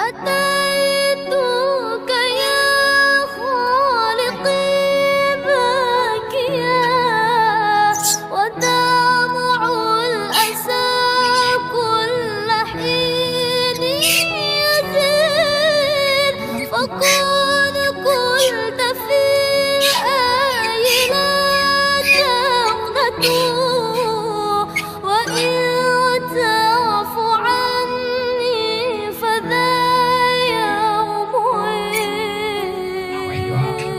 أتيتك يا خالقي باكيا، ودمع الأسى كل حين يسير، فقل